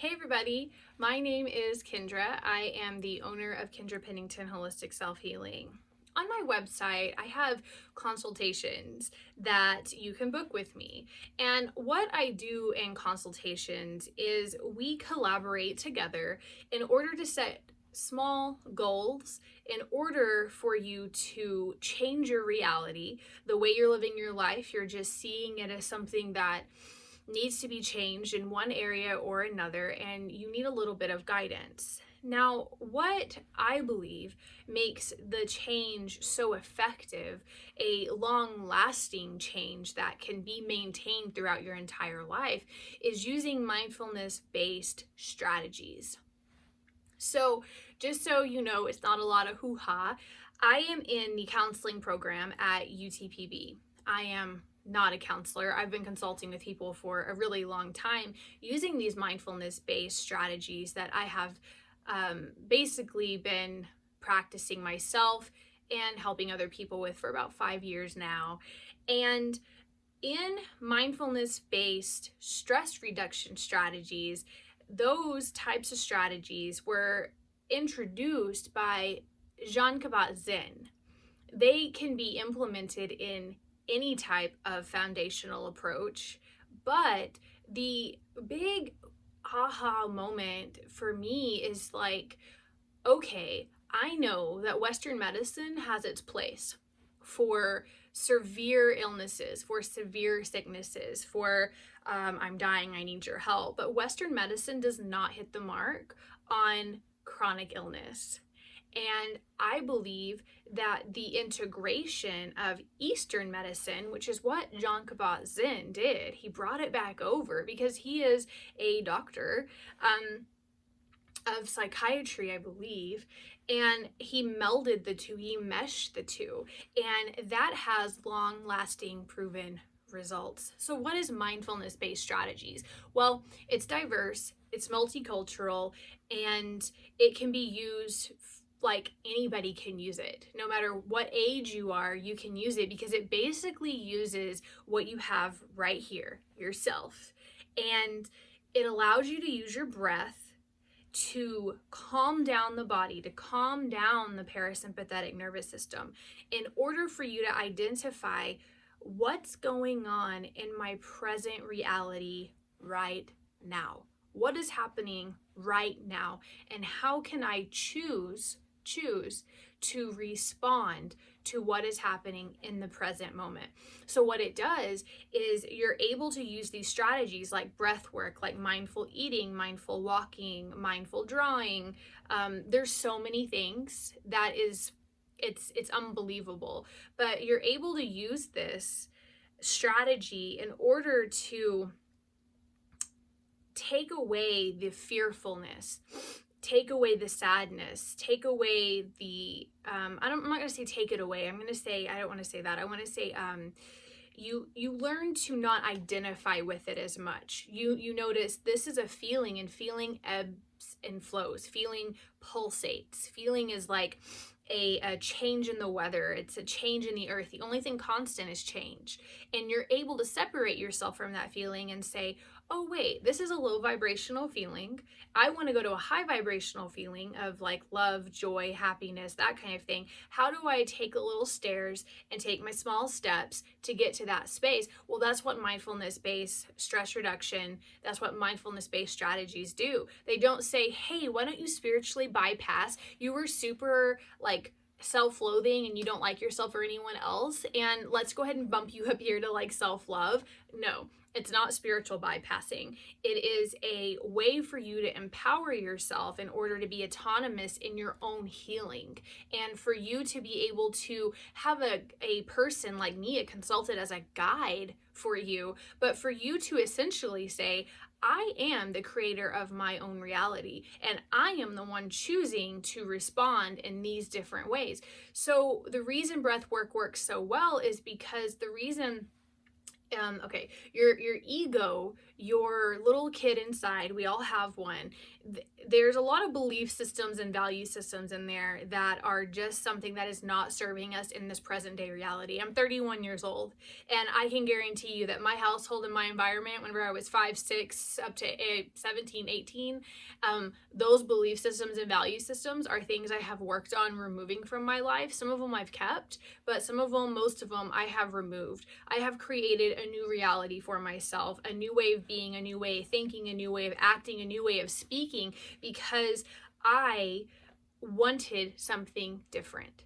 Hey everybody, my name is Kendra. I am the owner of Kendra Pennington Holistic Self-Healing. On my website, I have consultations that you can book with me. And what I do in consultations is we collaborate together in order to set small goals in order for you to change your reality, the way you're living your life. You're just seeing it as something that needs to be changed in one area or another, and you need a little bit of guidance. Now, what I believe makes the change so effective, a long lasting change that can be maintained throughout your entire life, is using mindfulness based strategies. So, just so you know, it's not a lot of hoo ha. I am in the counseling program at UTPB. I am not a counselor. I've been consulting with people for a really long time using these mindfulness based strategies that I have basically been practicing myself and helping other people with for about 5 years now. And in mindfulness based stress reduction strategies, those types of strategies were introduced by Jean Kabat-Zinn. They can be implemented in any type of foundational approach, but the big aha moment for me is like, okay, I know that Western medicine has its place for severe illnesses, for severe sicknesses, for I'm dying, I need your help. But Western medicine does not hit the mark on chronic illness. And I believe that the integration of Eastern medicine, which is what Jean Kabat-Zinn did, he brought it back over because he is a doctor of psychiatry, I believe, and he melded the two, he meshed the two, and that has long-lasting proven results. So what is mindfulness-based strategies? Well, it's diverse, it's multicultural, and it can be used like anybody can use it. No matter what age you are, you can use it because it basically uses what you have right here, yourself. And it allows you to use your breath to calm down the body, to calm down the parasympathetic nervous system in order for you to identify what's going on in my present reality right now. What is happening right now, and how can I choose to respond to what is happening in the present moment. So what it does is you're able to use these strategies like breath work, like mindful eating, mindful walking, mindful drawing. There's so many things that it's unbelievable, but you're able to use this strategy in order to take away the fearfulness, take away the sadness, take away the I'm not going to say take it away. I'm going to say, I don't want to say that. I want to say you learn to not identify with it as much. You notice this is a feeling, and feeling ebbs and flows. Feeling pulsates. Feeling is like a change in the weather. It's a change in the earth. The only thing constant is change. And you're able to separate yourself from that feeling and say, oh wait, this is a low vibrational feeling. I want to go to a high vibrational feeling of like love, joy, happiness, that kind of thing. How do I take a little stairs and take my small steps to get to that space? Well, that's what mindfulness-based stress reduction, that's what mindfulness-based strategies do. They don't say, hey, why don't you spiritually bypass? You were super like self-loathing and you don't like yourself or anyone else, and let's go ahead and bump you up here to like self-love. No, it's not spiritual bypassing. It is a way for you to empower yourself in order to be autonomous in your own healing, and for you to be able to have a person like me, a consultant, as a guide for you, but for you to essentially say, I am the creator of my own reality, and I am the one choosing to respond in these different ways. So the reason breath work works so well is because the reason Okay, your ego, your little kid inside, we all have one. There's a lot of belief systems and value systems in there that are just something that is not serving us in this present day reality. I'm 31 years old, and I can guarantee you that my household and my environment, whenever I was 5, 6, up to 17, 18, those belief systems and value systems are things I have worked on removing from my life. Some of them I've kept, but some of them, most of them, I have removed. I have created a new reality for myself, a new way of being, a new way of thinking, a new way of acting, a new way of speaking, because I wanted something different.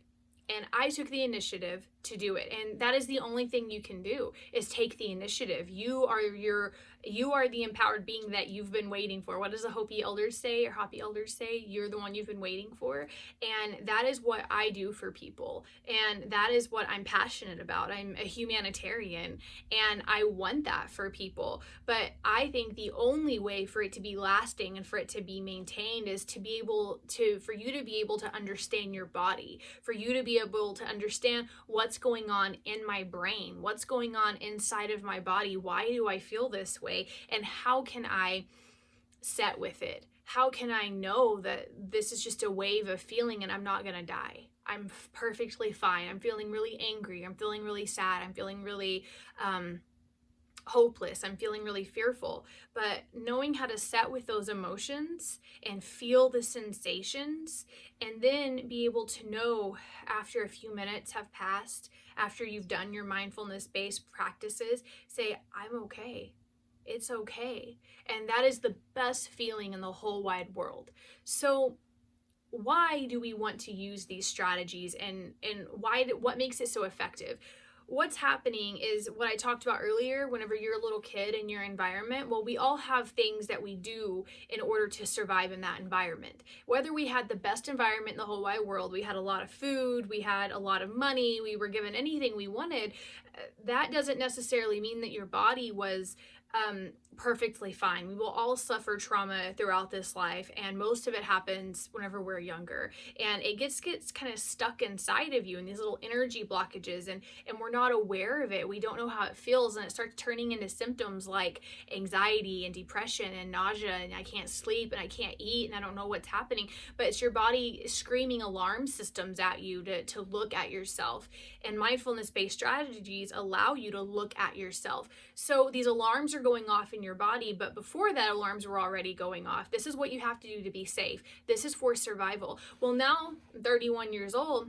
And I took the initiative to do it. And that is the only thing you can do, is take the initiative. You are the empowered being that you've been waiting for. What does the Hopi elders say, or Hopi elders say? You're the one you've been waiting for. And that is what I do for people. And that is what I'm passionate about. I'm a humanitarian, and I want that for people. But I think the only way for it to be lasting and for it to be maintained is for you to be able to understand your body, for you to be able to understand what's going on in my brain, what's going on inside of my body, why do I feel this way, and how can I set with it? How can I know that this is just a wave of feeling and I'm not gonna die? I'm perfectly fine. I'm feeling really angry. I'm feeling really sad. I'm feeling really hopeless. I'm feeling really fearful. But knowing how to set with those emotions and feel the sensations, and then be able to know after a few minutes have passed, after you've done your mindfulness-based practices, say, I'm okay. It's okay. And that is the best feeling in the whole wide world. So why do we want to use these strategies, and what makes it so effective? What's happening is what I talked about earlier. Whenever you're a little kid in your environment, well, we all have things that we do in order to survive in that environment. Whether we had the best environment in the whole wide world, we had a lot of food, we had a lot of money, we were given anything we wanted, that doesn't necessarily mean that your body was perfectly fine. We will all suffer trauma throughout this life, and most of it happens whenever we're younger, and it gets kind of stuck inside of you in these little energy blockages, and we're not aware of it. We don't know how it feels, and it starts turning into symptoms like anxiety and depression and nausea, and I can't sleep and I can't eat and I don't know what's happening. But it's your body screaming alarm systems at you to look at yourself, and mindfulness-based strategies allow you to look at yourself. So these alarms are going off in your body, but before that, alarms were already going off. This is what you have to do to be safe. This is for survival. Well, now I'm 31 years old.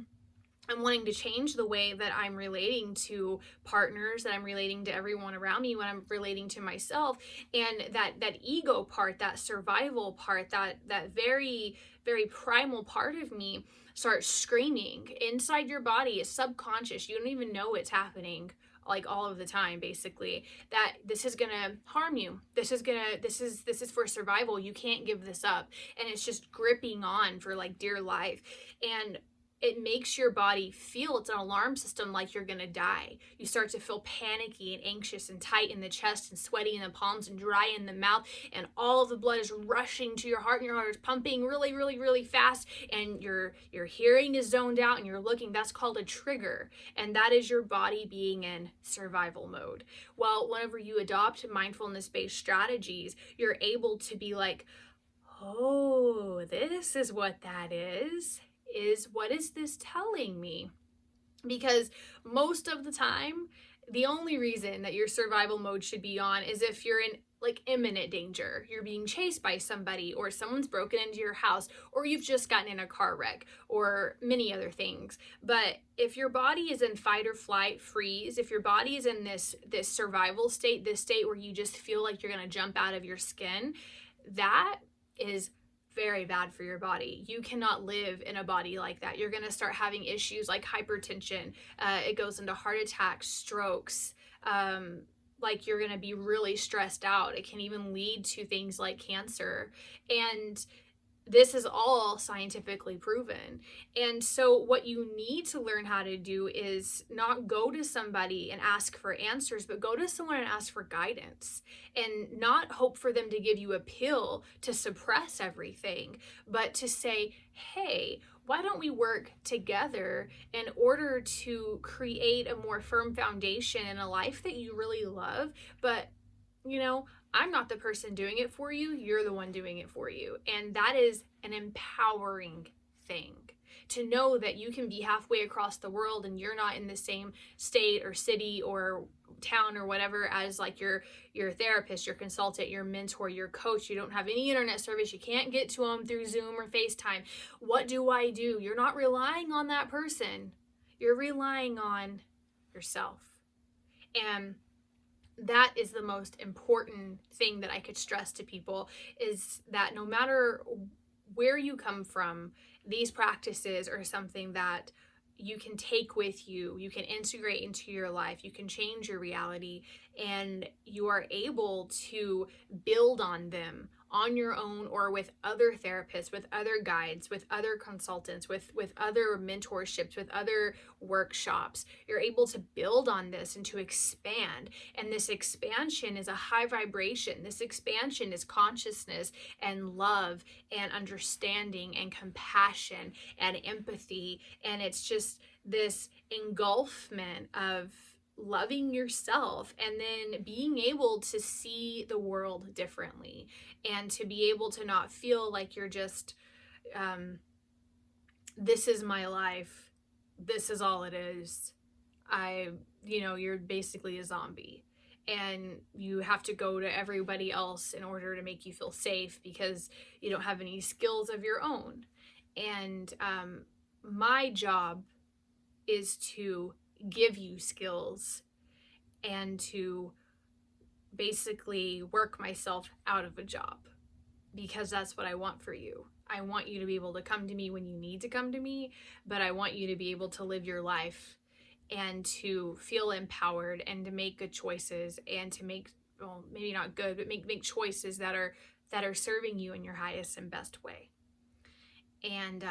I'm wanting to change the way that I'm relating to partners, that I'm relating to everyone around me, when I'm relating to myself. And that ego part, that survival part, that very, very primal part of me starts screaming inside your body. It's subconscious. You don't even know it's happening, like all of the time, basically, that this is gonna harm you. This is for survival. You can't give this up. And it's just gripping on for like dear life. And it makes your body feel, it's an alarm system, like you're gonna die. You start to feel panicky and anxious and tight in the chest and sweaty in the palms and dry in the mouth, and all of the blood is rushing to your heart, and your heart is pumping really, really, really fast, and your hearing is zoned out, and you're looking. That's called a trigger, and that is your body being in survival mode. Well, whenever you adopt mindfulness-based strategies, you're able to be like, oh, this is what that is what is this telling me? Because most of the time, the only reason that your survival mode should be on is if you're in like imminent danger. You're being chased by somebody, or someone's broken into your house, or you've just gotten in a car wreck, or many other things. But if your body is in fight or flight, freeze, if your body is in this survival state, this state where you just feel like you're going to jump out of your skin, that is very bad for your body. You cannot live in a body like that. You're going to start having issues like hypertension. It goes into heart attacks, strokes. Like you're going to be really stressed out. It can even lead to things like cancer. And this is all scientifically proven. And so what you need to learn how to do is not go to somebody and ask for answers, but go to someone and ask for guidance, and not hope for them to give you a pill to suppress everything, but to say, hey, why don't we work together in order to create a more firm foundation in a life that you really love? But, you know, I'm not the person doing it for you. You're the one doing it for you. And that is an empowering thing. To know that you can be halfway across the world and you're not in the same state or city or town or whatever as like your therapist, your consultant, your mentor, your coach. You don't have any internet service. You can't get to them through Zoom or FaceTime. What do I do? You're not relying on that person. You're relying on yourself. And that is the most important thing that I could stress to people, is that no matter where you come from, these practices are something that you can take with you, you can integrate into your life, you can change your reality, and you are able to build on them on your own or with other therapists, with other guides, with other consultants, with other mentorships, with other workshops. You're able to build on this and to expand. And this expansion is a high vibration. This expansion is consciousness and love and understanding and compassion and empathy. And it's just this engulfment of loving yourself and then being able to see the world differently and to be able to not feel like you're just this is my life, this is all it is. You're basically a zombie and you have to go to everybody else in order to make you feel safe because you don't have any skills of your own. And my job is to give you skills and to basically work myself out of a job, because that's what I want for you. I want you to be able to come to me when you need to come to me, but I want you to be able to live your life and to feel empowered and to make good choices and to make, well, maybe not good, but make choices that are serving you in your highest and best way. And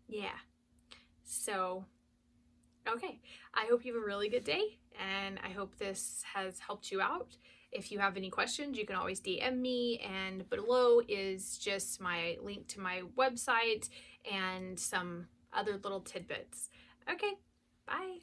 yeah. So okay, I hope you have a really good day, and I hope this has helped you out. If you have any questions, you can always DM me, and below is just my link to my website and some other little tidbits. Okay, bye.